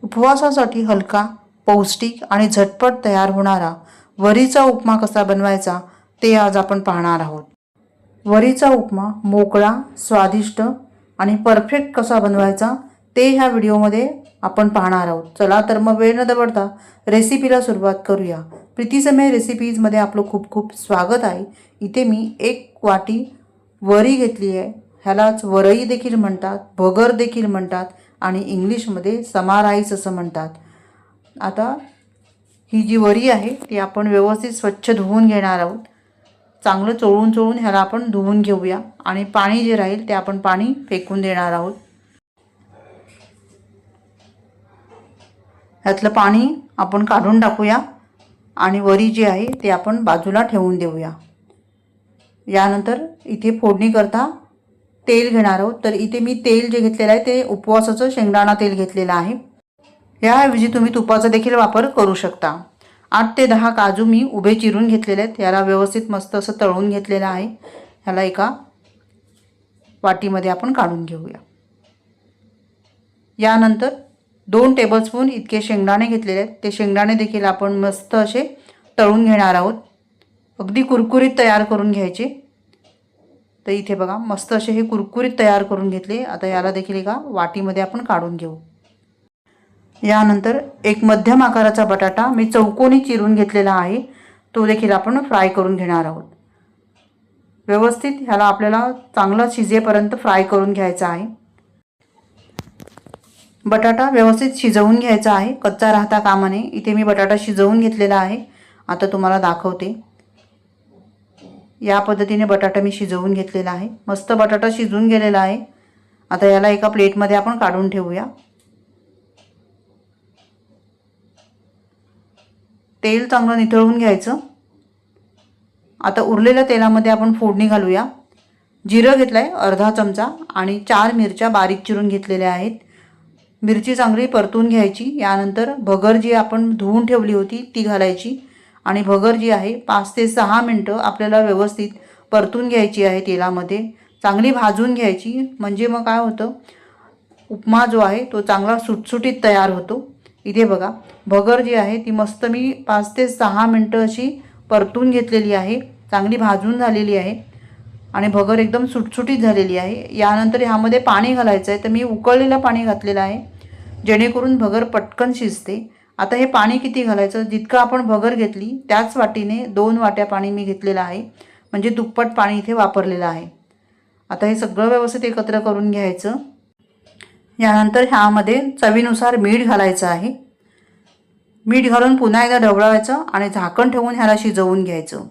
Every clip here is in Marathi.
उपवासासाठी हलका, पौष्टिक आणि झटपट तयार होणारा वरीचा उपमा कसा बनवायचा ते आज आपण पाहणार आहोत। वरीचा उपमा मोकळा, स्वादिष्ट आणि परफेक्ट कसा बनवायचा ते ह्या व्हिडिओमध्ये आपण पाहणार आहोत। चला तर मग वेळ न दवडता रेसिपीला सुरुवात करूया। प्रीतीसमय रेसिपीजमध्ये आपलं खूप खूप स्वागत आहे। इथे मी 1 वाटी वरी घेतली आहे। ह्यालाच वरई देखील म्हणतात, भगर देखील म्हणतात आणि इंग्लिशमध्ये समा राईस असं म्हणतात। आता ही जी वरी आहे ती आपण व्यवस्थित स्वच्छ धुवून घेणार आहोत। चांगलं चोळून ह्याला आपण धुवून घेऊया आणि पाणी जे राहील ते आपण पाणी फेकून देणार आहोत। ह्यातलं पाणी आपण काढून टाकूया आणि वरी जी आहे ती आपण बाजूला ठेवून देऊया। यानंतर इथे फोडणी करता तेल घेणार आहोत। तर इथे मी तेल जे घेतलेलं आहे ते उपवासाचं शेंगदाणा तेल घेतलेलं आहे। याऐवजी तुम्ही तुपाचा देखील वापर करू शकता। 8 ते 10 काजू मी उभे चिरून घेतलेले आहेत। याला व्यवस्थित मस्त असं तळून घेतलेलं आहे। ह्याला एका वाटीमध्ये आपण काढून घेऊया। यानंतर 2 टेबलस्पून इतके शेंगदाणे घेतलेले आहेत। ते शेंगदाणे देखील आपण मस्त असे तळून घेणार आहोत। अगदी कुरकुरीत तयार करून घ्यायचे। तर इथे बघा मस्त असे हे कुरकुरीत तयार करून घेतले। आता याला देखील एका वाटीमध्ये आपण काढून घेऊ। यानंतर एक मध्यम आकाराचा बटाटा मी चौकोनी चिरून घेतलेला आहे। तो देखील आपण फ्राय करून घेणार आहोत। व्यवस्थित ह्याला आपल्याला चांगला शिजेपर्यंत फ्राय करून घ्यायचा आहे। बटाटा व्यवस्थित शिजवून घ्यायचा आहे, कच्चा राहता कामा नये। इथे मी बटाटा शिजवून घेतलेला आहे। आता तुम्हाला दाखवते। या पद्धतीने बटाटा मी शिजवून घेतलेला आहे। मस्त बटाटा शिजून गेलेला आहे। आता याला एका प्लेटमध्ये आपण काढून ठेवूया। तेल चांगलं निथळून घ्यायचं। आता उरलेल्या तेलामध्ये आपण फोडणी घालूया। जिरं घेतलंय अर्धा चमचा आणि 4 मिरच्या बारीक चिरून घेतलेल्या आहेत। मिरची चांगली परतून घ्यायची। यानंतर भगर जी आपण धुवून ठेवली होती ती घालायची आणि भगर जी आहे 5 ते 6 मिनिटं आपल्याला व्यवस्थित परतून घ्यायची आहे तेलामध्ये। चांगली भाजून घ्यायची म्हणजे मग काय होतं, उपमा जो आहे तो चांगला सुटसुटीत तयार होतो। इथे बघा भगर जी आहे ती मस्त मी 5 ते 6 मिनिटं अशी परतून घेतलेली आहे। चांगली भाजून झालेली आहे आणि भगर एकदम सुटसुटीत झालेली आहे। यानंतर ह्यामध्ये पाणी घालायचं आहे। तर मी उकळलेलं पाणी घातलेलं आहे जेणेकरून भगर पटकन शिजते। आता हे पाणी किती घालायचं, जितकं आपण भगर घेतली त्याच वाटीने 2 वाट्या पाणी मी घेतलेलं आहे, म्हणजे दुप्पट पाणी इथे वापरलेलं आहे। आता हे सगळं व्यवस्थित एकत्र करून घ्यायचं। यानंतर ह्यामध्ये चवीनुसार मीठ घालायचं आहे। मीठ घालून पुन्हा एकदा ढवळायचं आणि झाकण ठेवून ह्याला शिजवून घ्यायचं।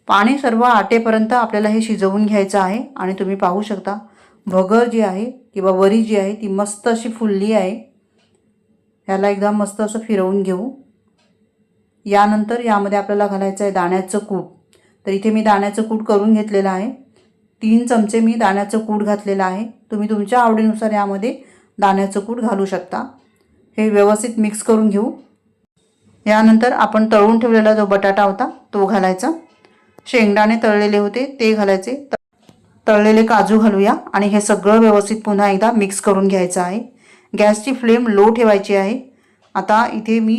पाणी सर्व आटेपर्यंत आपल्याला हे शिजवून घ्यायचं आहे आणि तुम्ही पाहू शकता भगर जी आहे किंवा वरी जी आहे ती मस्त अशी फुलली आहे। ह्याला एकदा मस्त असं फिरवून घेऊ। यानंतर यामध्ये आपल्याला घालायचं आहे दाण्याचं कूट। तर इथे मी दाण्याचं कूट करून घेतलेलं आहे। 3 चमचे मी दाण्याचं कूट घातलेलं आहे। तुम्ही तुमच्या आवडीनुसार यामध्ये दाण्याचं कूट घालू शकता। हे व्यवस्थित मिक्स करून घेऊ। यानंतर आपण तळून ठेवलेला जो बटाटा होता तो घालायचा। शेंगदाणे तळलेले होते ते घालायचे। तळलेले काजू घालूया आणि हे सगळं व्यवस्थित पुन्हा एकदा मिक्स करून घ्यायचं आहे। गॅसची फ्लेम लो ठेवायची आहे। आता इथे मी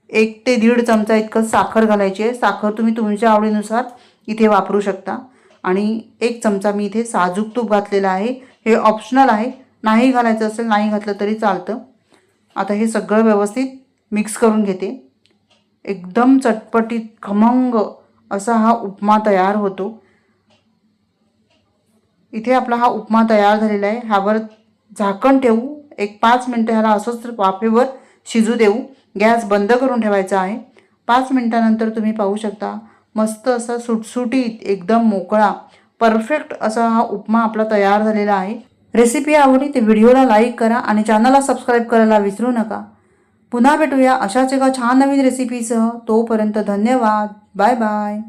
1 ते 1.5 चमचा इतकं साखर घालायची आहे। साखर तुम्ही तुमच्या आवडीनुसार इथे वापरू शकता आणि 1 चमचा मी इथे साजूक तूप घातलेलं आहे। हे ऑप्शनल आहे, नाही घालायचं असेल नाही घातलं तरी चालतं। आता हे सगळं व्यवस्थित मिक्स करून घेते। एकदम चटपटीत खमंग असा हा उपमा तयार होतो। इथे आपला हा उपमा तयार झालेला आहे। ह्यावर झाकण ठेवू, एक 5 मिनिटं ह्याला असंच वाफेवर शिजू देऊ। गॅस बंद करून ठेवायचा आहे। 5 मिनिटानंतर तुम्ही पाहू शकता मस्त असा सुटसुटीत एकदम मोकळा परफेक्ट असा हा उपमा आपला तयार झालेला आहे। रेसिपी आवडली तर व्हिडिओला लाईक करा आणि चॅनलला सबस्क्राईब करायला विसरू नका। पुन्हा भेटूया अशाच एका छान नवीन रेसिपीसह। तोपर्यंत धन्यवाद। Bye bye.